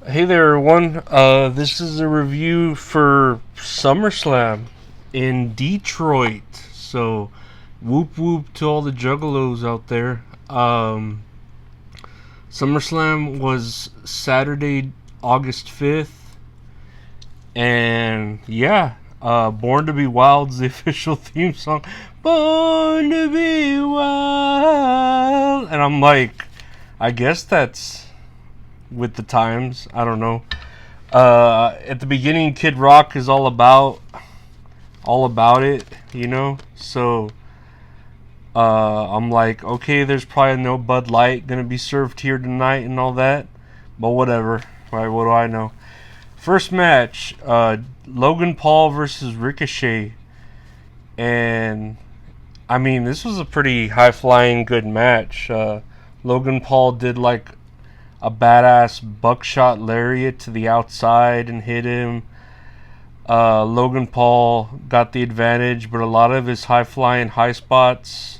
Hey there, everyone. This is a review for SummerSlam in Detroit. So, whoop whoop to all the juggalos out there. SummerSlam was Saturday, August 5th. And yeah, Born to Be Wild's the official theme song. Born to Be Wild. And I'm like, I guess that's with the times. I don't know. At the beginning, Kid Rock is all about it, you know. So I'm like, okay, there's probably no Bud Light gonna be served here tonight and all that, but whatever. Right? What do I know? First match, Logan Paul versus Ricochet, and I mean, this was a pretty high flying good match. Logan Paul did like a badass buckshot lariat to the outside and hit him. Logan Paul got the advantage, but a lot of his high flying high spots,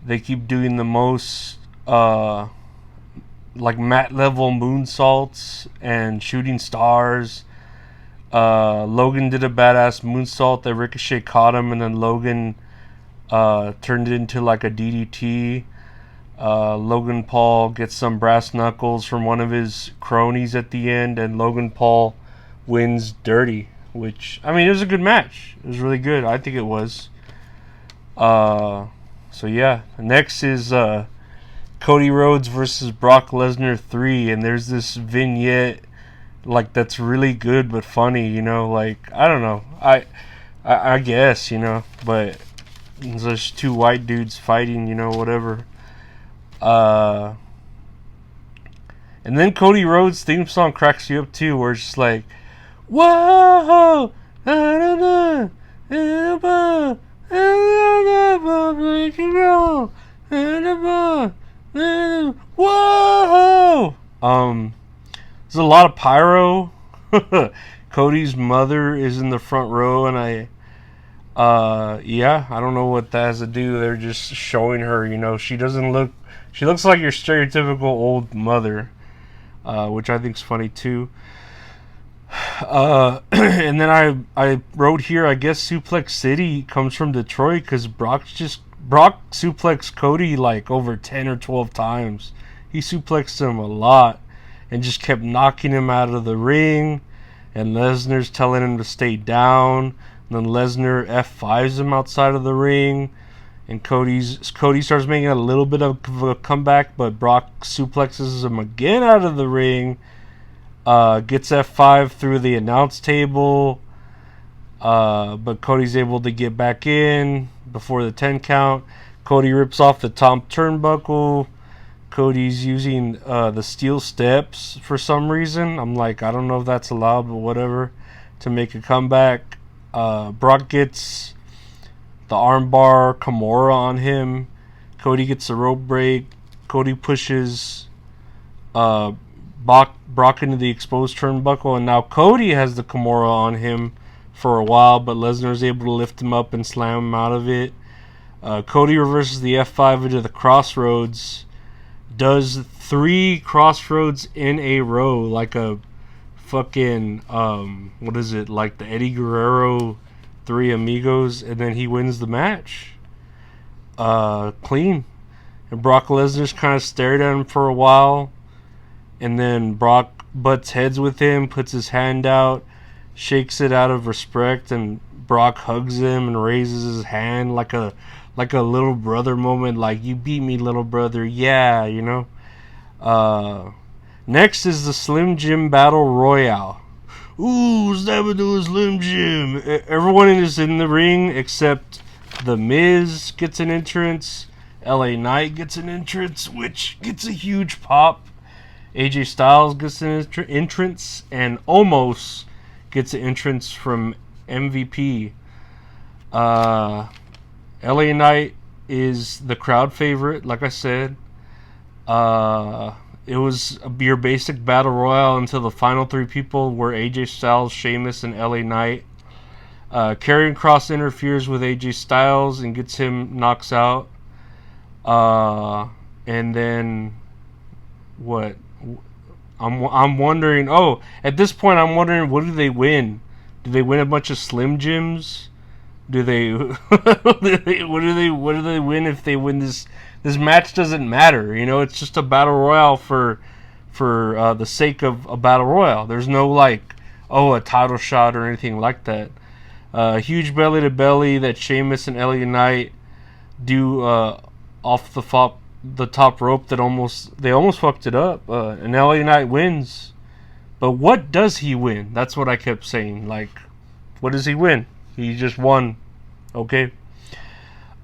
they keep doing the most like mat level moonsaults and shooting stars. Logan did a badass moonsault that Ricochet caught him, and then Logan turned it into like a DDT. Logan Paul gets some brass knuckles from one of his cronies at the end, and Logan Paul wins dirty. Which, I mean, it was a good match. It was really good. I think it was. So yeah. Next is Cody Rhodes versus Brock Lesnar 3, and there's this vignette like that's really good but funny. You know, like I don't know. I guess but there's two white dudes fighting. Whatever. And then Cody Rhodes' theme song cracks you up too, where it's just like, whoa, whoa. There's a lot of pyro. Cody's mother is in the front row, and I don't know what that has to do. They're just showing her, she doesn't look. She looks like your stereotypical old mother, which I think is funny too. And then I wrote here, I guess Suplex City comes from Detroit because Brock suplexed Cody like over 10 or 12 times. He suplexed him a lot and just kept knocking him out of the ring. And Lesnar's telling him to stay down. And then Lesnar F5s him outside of the ring. And Cody starts making a little bit of a comeback, but Brock suplexes him again out of the ring. Gets F5 through the announce table. But Cody's able to get back in before the 10 count. Cody rips off the top turnbuckle. Cody's using the steel steps for some reason. I'm like, I don't know if that's allowed, but whatever. To make a comeback. Brock gets the armbar Kimura on him. Cody gets a rope break. Cody pushes Brock into the exposed turnbuckle, and now Cody has the Kimura on him for a while, but Lesnar is able to lift him up and slam him out of it. Cody reverses the F5 into the crossroads, does 3 crossroads in a row like a fucking what is it, like the Eddie Guerrero Three Amigos, and then he wins the match clean. And Brock Lesnar's kind of stared at him for a while, and then Brock butts heads with him, puts his hand out, shakes it out of respect, and Brock hugs him and raises his hand like a little brother moment, like, you beat me, little brother, yeah, Next is the Slim Jim Battle Royale. Ooh, stab into a Slim Jim. Everyone is in the ring except The Miz gets an entrance. LA Knight gets an entrance, which gets a huge pop. AJ Styles gets an entrance, and Omos gets an entrance from MVP. LA Knight is the crowd favorite, like I said. It was your basic battle royale until the final 3 people were AJ Styles, Sheamus, and LA Knight. Karrion Kross interferes with AJ Styles and gets him knocks out. And then what? I'm wondering. Oh, at this point, I'm wondering, what do they win? Do they win a bunch of Slim Jims? Do they? What do they win if they win this? This match doesn't matter. You know, it's just a battle royale for the sake of a battle royale. There's no like, a title shot or anything like that. Huge belly to belly that Sheamus and LA Knight do off the top rope that they almost fucked it up. And LA Knight wins. But what does he win? That's what I kept saying. Like, what does he win? He just won. Okay.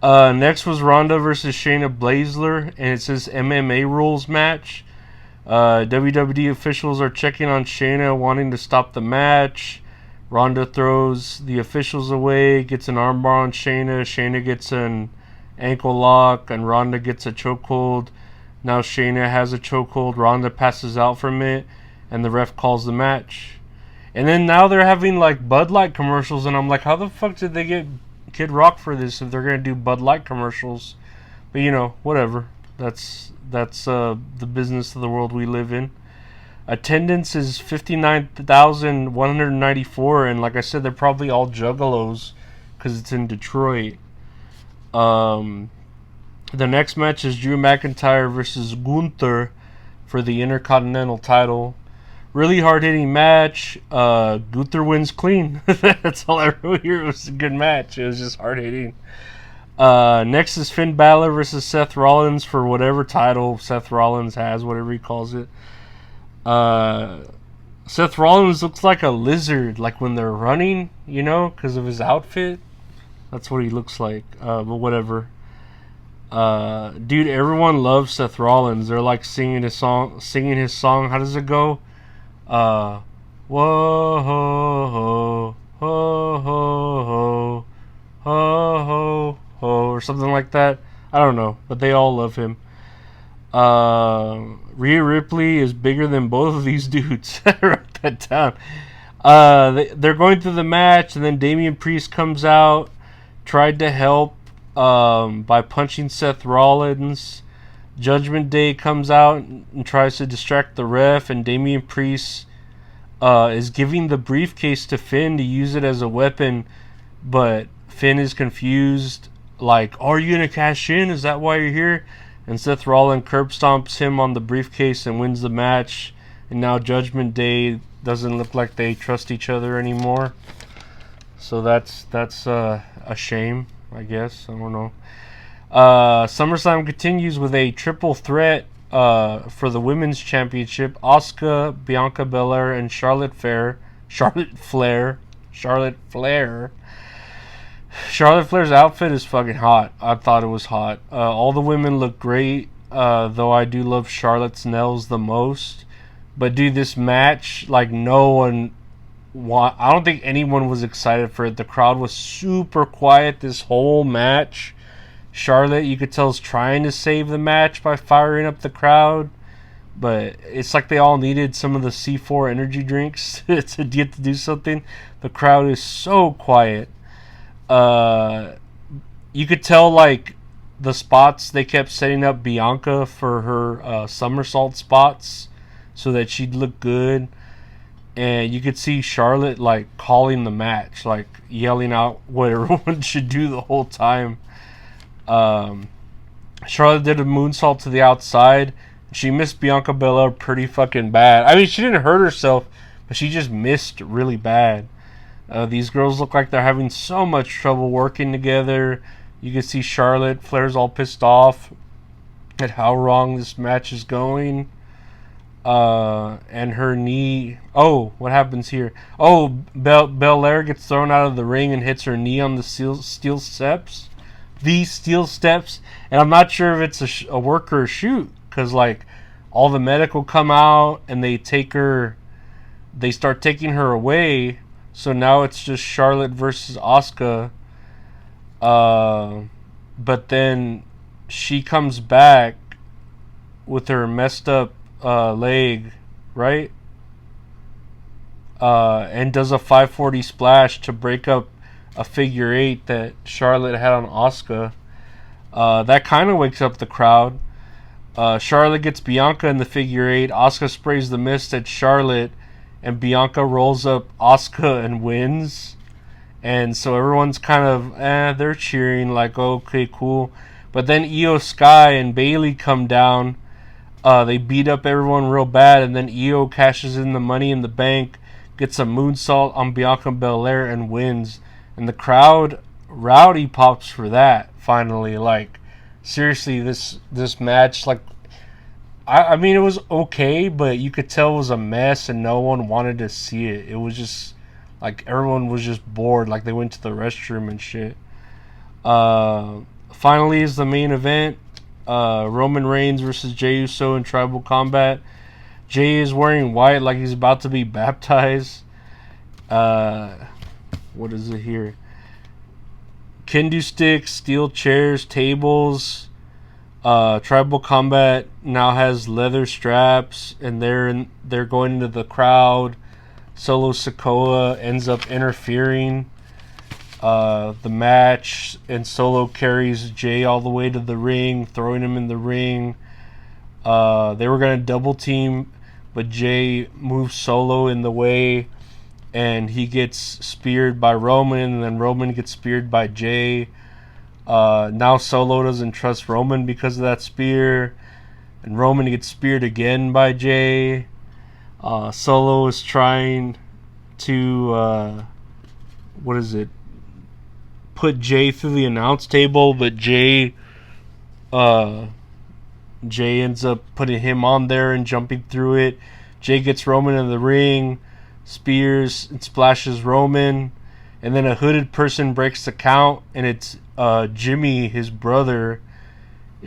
Next was Rhonda versus Shayna Bazlar, and it says MMA rules match. WWE officials are checking on Shayna, wanting to stop the match. Rhonda throws the officials away, gets an armbar on Shayna. Shayna gets an ankle lock, and Rhonda gets a chokehold. Now Shayna has a chokehold. Rhonda passes out from it, and the ref calls the match. And then now they're having like Bud Light commercials, and I'm like, how the fuck did they get Kid Rock for this if they're gonna do Bud Light commercials? But you know, whatever. That's the business of the world we live in. Attendance is 59,194, and like I said, they're probably all juggalos because it's in Detroit. The next match is Drew McIntyre versus Gunther for the Intercontinental title. Really hard-hitting match. Gunther wins clean. That's all I wrote here. It was a good match. It was just hard-hitting. Next is Finn Balor versus Seth Rollins for whatever title Seth Rollins has, whatever he calls it. Seth Rollins looks like a lizard, like when they're running, you know, because of his outfit. That's what he looks like. But whatever. Dude, everyone loves Seth Rollins. They're like singing his song. How does it go? Whoa ho ho ho ho ho ho ho, or something like that. I don't know, but they all love him. Rhea Ripley is bigger than both of these dudes. I wrote that down. They're going through the match, and then Damian Priest comes out, tried to help by punching Seth Rollins. Judgment Day comes out and tries to distract the ref, and Damian Priest is giving the briefcase to Finn to use it as a weapon, but Finn is confused, like, are you going to cash in? Is that why you're here? And Seth Rollins curb stomps him on the briefcase and wins the match, and now Judgment Day doesn't look like they trust each other anymore. So that's a shame, I guess. I don't know. SummerSlam continues with a triple threat for the Women's Championship. Asuka, Bianca Belair, and Charlotte Flair. Charlotte Flair's outfit is fucking hot. I thought it was hot. All the women look great, though I do love Charlotte's nails the most. But dude, this match, like, I don't think anyone was excited for it. The crowd was super quiet this whole match. Charlotte, you could tell, is trying to save the match by firing up the crowd, but it's like they all needed some of the C4 energy drinks to get to do something. The crowd is so quiet. You could tell, like, the spots they kept setting up Bianca for her somersault spots so that she'd look good. And you could see Charlotte, like, calling the match, like, yelling out what everyone should do the whole time. Charlotte did a moonsault to the outside. She missed Bianca Belair pretty fucking bad. I mean, she didn't hurt herself, but she just missed really bad. These girls look like they're having so much trouble working together. You can see Charlotte Flair's all pissed off at how wrong this match is going. And her knee. Oh, what happens here? Oh, Belair gets thrown out of the ring and hits her knee on the steel steps. These steel steps. And I'm not sure if it's a work or a shoot, because, like, all the medical come out and they start taking her away. So now it's just Charlotte versus Asuka. But then she comes back with her messed up leg, right? And does a 540 splash to break up a figure eight that Charlotte had on Asuka. That kind of wakes up the crowd. Charlotte gets Bianca in the figure 8. Asuka sprays the mist at Charlotte, and Bianca rolls up Asuka and wins. And so everyone's kind of, they're cheering, like, okay, cool. But then Io Sky and Bayley come down. They beat up everyone real bad, and then Io cashes in the Money in the Bank, gets a moonsault on Bianca Belair, and wins. And the crowd, rowdy pops for that, finally. Like, seriously, this match, like, I mean, it was okay, but you could tell it was a mess, and no one wanted to see it. It was just, like, everyone was just bored, like they went to the restroom and shit. Finally is the main event. Roman Reigns versus Jey Uso in Tribal Combat. Jey is wearing white like he's about to be baptized. What is it here? Kendo sticks, steel chairs, tables. Tribal Combat now has leather straps, and they're going into the crowd. Solo Sikoa ends up interfering the match, and Solo carries Jey all the way to the ring, throwing him in the ring. They were going to double team, but Jey moves Solo in the way, and he gets speared by Roman, and then Roman gets speared by Jey. Now Solo doesn't trust Roman because of that spear, and Roman gets speared again by Jey. Solo is trying to put Jey through the announce table, but Jey ends up putting him on there and jumping through it. Jey gets Roman in the ring, spears and splashes Roman, and then a hooded person breaks the count, and it's Jimmy, his brother.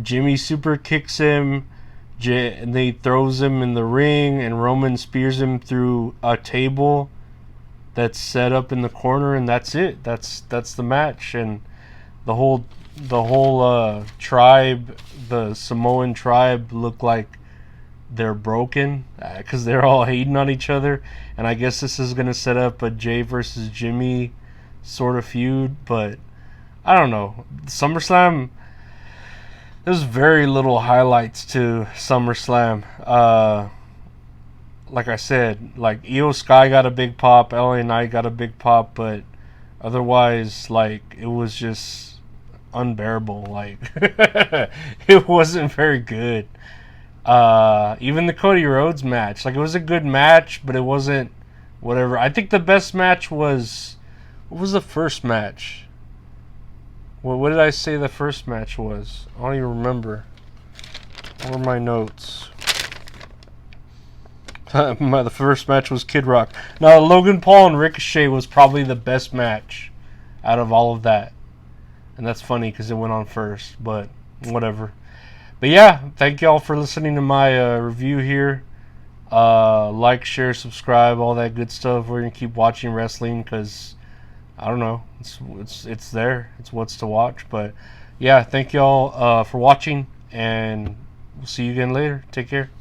Jimmy super kicks him, and they throws him in the ring, and Roman spears him through a table that's set up in the corner, and that's it. That's the match. And the whole tribe, the Samoan tribe, look like they're broken because they're all hating on each other. And I guess this is gonna set up a Jey versus Jimmy sort of feud, but I don't know. SummerSlam, there's very little highlights to SummerSlam. Like I said, like Io Sky got a big pop, LA Knight got a big pop, but otherwise, like, it was just unbearable. Like, it wasn't very good. Even the Cody Rhodes match, like, it was a good match, but it wasn't whatever. I think the best match was, what was the first match? What did I say the first match was? I don't even remember. What were my notes? The first match was Kid Rock. Now, Logan Paul and Ricochet was probably the best match out of all of that. And that's funny because it went on first, but whatever. But yeah, thank y'all for listening to my review here. Like, share, subscribe, all that good stuff. We're going to keep watching wrestling because, I don't know, it's there. It's what's to watch. But yeah, thank y'all for watching, and we'll see you again later. Take care.